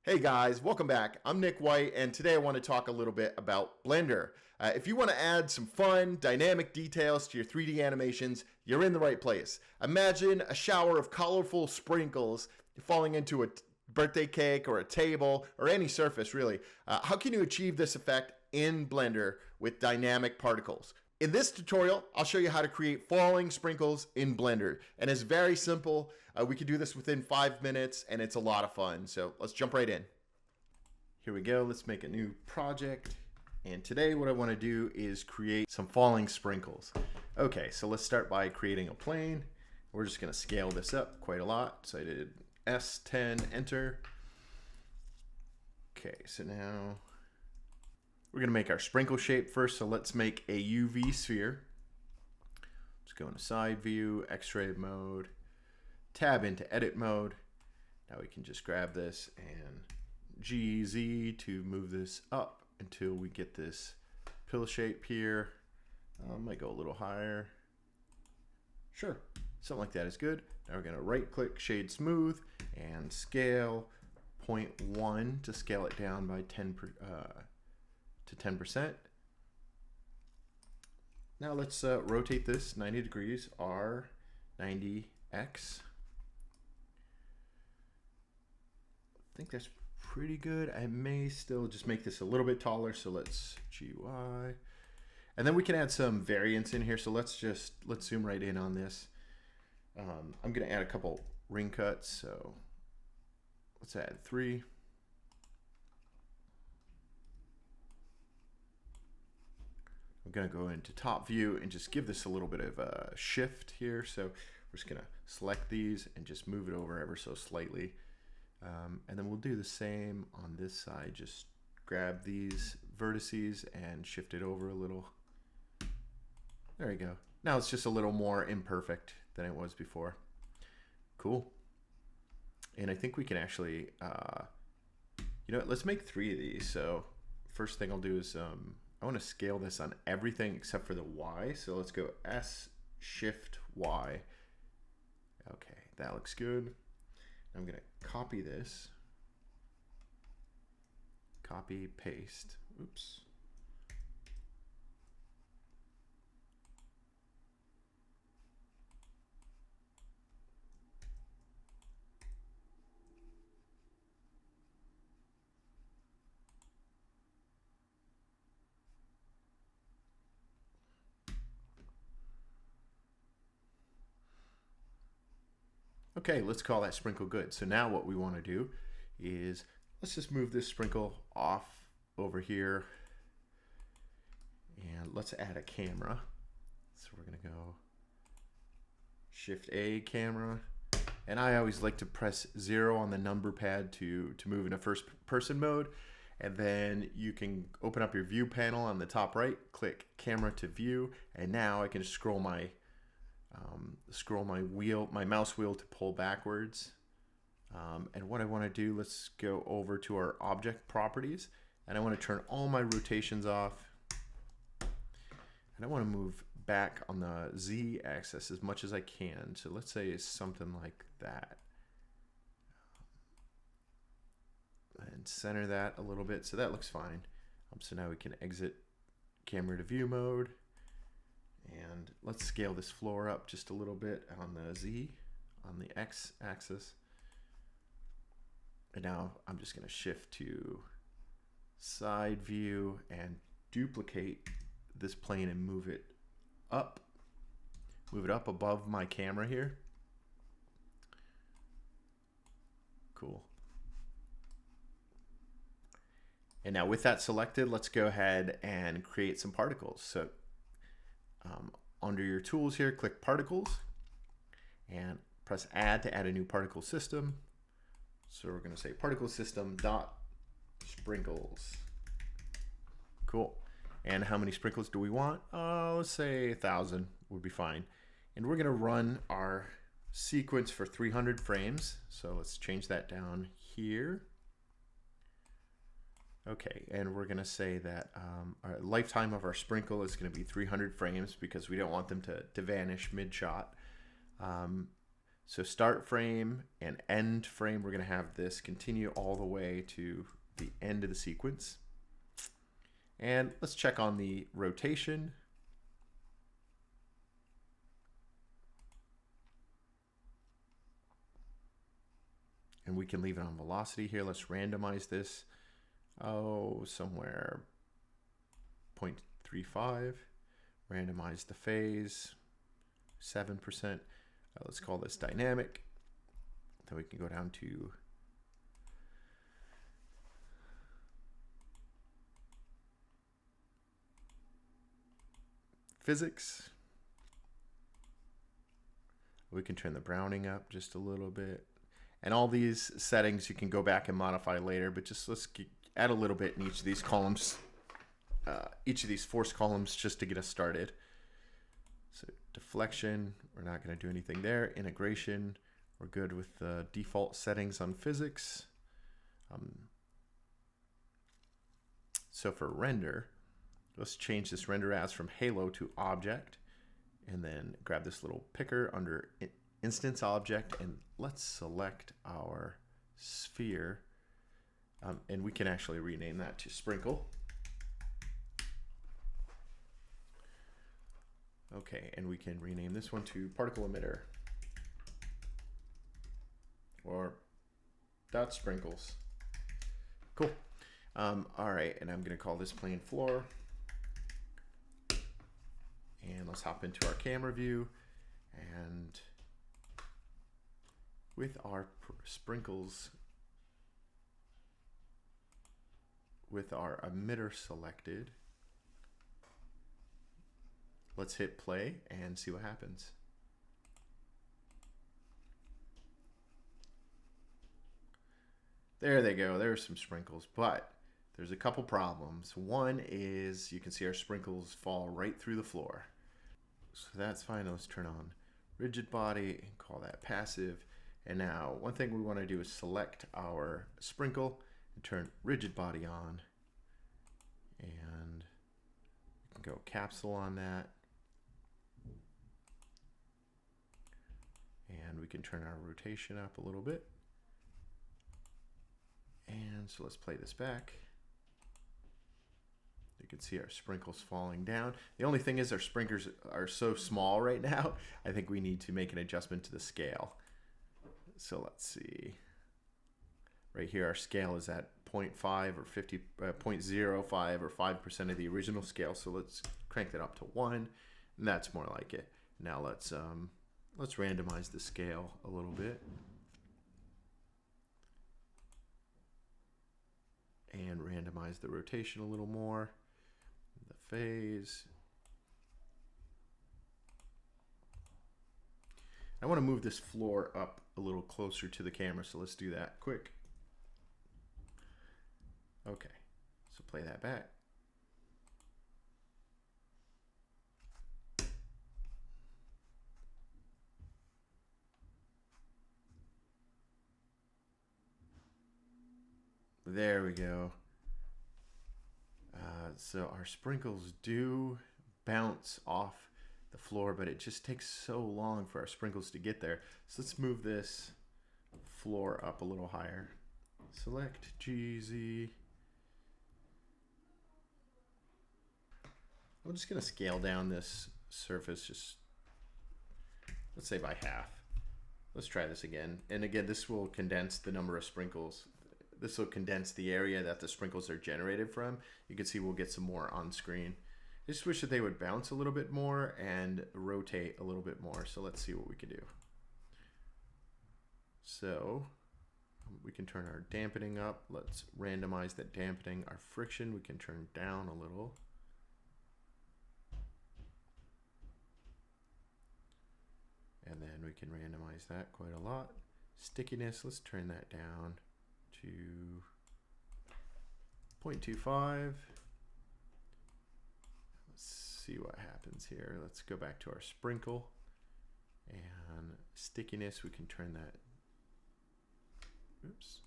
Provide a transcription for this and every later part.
Hey guys, welcome back. I'm Nick White, and today I want to talk a little bit about Blender. If you want to add some fun, dynamic details to your 3D animations, you're in the right place. Imagine a shower of colorful sprinkles falling into a birthday cake or a table or any surface, really. How can you achieve this effect in Blender with dynamic particles? In this tutorial, I'll show you how to create falling sprinkles in Blender. And it's very simple. We can do this within 5 minutes, and it's a lot of fun. So let's jump right in. Here we go. Let's make a new project. And today what I want to do is create some falling sprinkles. Okay, so let's start by creating a plane. We're just going to scale this up quite a lot. So I did S10, enter. Okay, so now we're going to make our sprinkle shape first, so let's make a UV sphere. Let's go into side view, X-ray mode, tab into edit mode. Now we can just grab this and GZ to move this up until we get this pill shape here. Might go a little higher. Sure, something like that is good. Now we're going to right click, shade smooth, and scale 0.1 to scale it down by 10%. Now let's rotate this 90 degrees, R90X. I think that's pretty good. I may still just make this a little bit taller, so let's GY. And then we can add some variance in here, so let's zoom right in on this. I'm gonna add a couple ring cuts, so let's add 3. I'm going to go into top view and just give this a little bit of a shift here. So we're just going to select these and just move it over ever so slightly. And then we'll do the same on this side. Just grab these vertices and shift it over a little. There you go. Now it's just a little more imperfect than it was before. Cool. And I think we can actually, you know what, let's make 3 of these. So first thing I'll do is, I want to scale this on everything except for the Y. So let's go S, Shift, Y. Okay, that looks good. I'm going to copy this. Copy, paste. Oops. Okay, let's call that sprinkle good. So now what we want to do is let's just move this sprinkle off over here and let's add a camera. So we're going to go Shift A, camera, and I always like to press 0 on the number pad to move into first person mode, and then you can open up your view panel on the top right, click camera to view, and now I can just scroll my my mouse wheel to pull backwards. And what I want to do, let's go over to our object properties, and I want to turn all my rotations off, and I want to move back on the Z axis as much as I can. So let's say it's something like that, and center that a little bit, so that looks fine. So now we can exit camera to view mode. And let's scale this floor up just a little bit on the Z, on the X axis. And now I'm just going to shift to side view and duplicate this plane and move it up. Move it up above my camera here. Cool. And now with that selected, let's go ahead and create some particles. So under your tools here, click particles and press add to add a new particle system. So we're going to say particle system dot sprinkles. Cool. And how many sprinkles do we want? Let's say 1,000 would be fine. And we're going to run our sequence for 300 frames. So let's change that down here. Okay, and we're going to say that our lifetime of our sprinkle is going to be 300 frames because we don't want them to vanish mid-shot. So start frame and end frame, we're going to have this continue all the way to the end of the sequence. And let's check on the rotation. And we can leave it on velocity here. Let's randomize this. Oh, somewhere 0.35. Randomize the phase, 7%. Let's call this dynamic. Then we can go down to physics. We can turn the browning up just a little bit. And all these settings you can go back and modify later, but just let's add a little bit in each of these columns, each of these force columns, just to get us started. So deflection, we're not going to do anything there. Integration, we're good with the default settings on physics. So for render, let's change this render as from halo to object, and then grab this little picker under instance object, and let's select our sphere, and we can actually rename that to sprinkle. Okay, and we can rename this one to particle emitter, or dot sprinkles. Cool. All right, and I'm going to call this plane floor. And let's hop into our camera view, and with our sprinkles, with our emitter selected, let's hit play and see what happens. There they go. There's some sprinkles, but there's a couple problems. One is you can see our sprinkles fall right through the floor. So that's fine. Let's turn on rigid body and call that passive. And now one thing we want to do is select our sprinkle and turn rigid body on. And we can go capsule on that. And we can turn our rotation up a little bit. And so let's play this back. You can see our sprinkles falling down. The only thing is our sprinkles are so small right now. I think we need to make an adjustment to the scale. So let's see. Right here, our scale is at 0.5 or 50, 0.05 or 5% of the original scale. So let's crank that up to 1, and that's more like it. Now let's randomize the scale a little bit. And randomize the rotation a little more, the phase. I want to move this floor up a little closer to the camera, so let's do that quick. Okay, so play that back. There we go. So our sprinkles do bounce off the floor, but it just takes so long for our sprinkles to get there. So let's move this floor up a little higher. Select GZ. I'm just going to scale down this surface, just let's say by half. Let's try this again. And again, this will condense the number of sprinkles. This will condense the area that the sprinkles are generated from. You can see we'll get some more on screen. I just wish that they would bounce a little bit more and rotate a little bit more. So let's see what we can do. So we can turn our dampening up. Let's randomize that dampening. Our friction we can turn down a little. And then we can randomize that quite a lot. Stickiness, let's turn that down to 0.25. Let's see what happens here. Let's go back to our sprinkle, and stickiness, we can turn that, oops.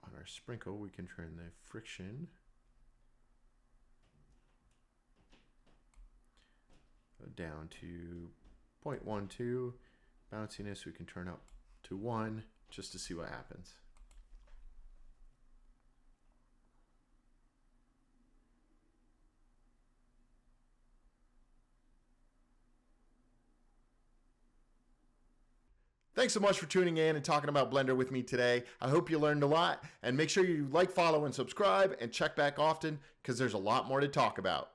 On our sprinkle, we can turn the friction down to 0.12. Bounciness we can turn up to 1 just to see what happens. Thanks so much for tuning in and talking about Blender with me today. I hope you learned a lot, and make sure you like, follow, and subscribe, and check back often because there's a lot more to talk about.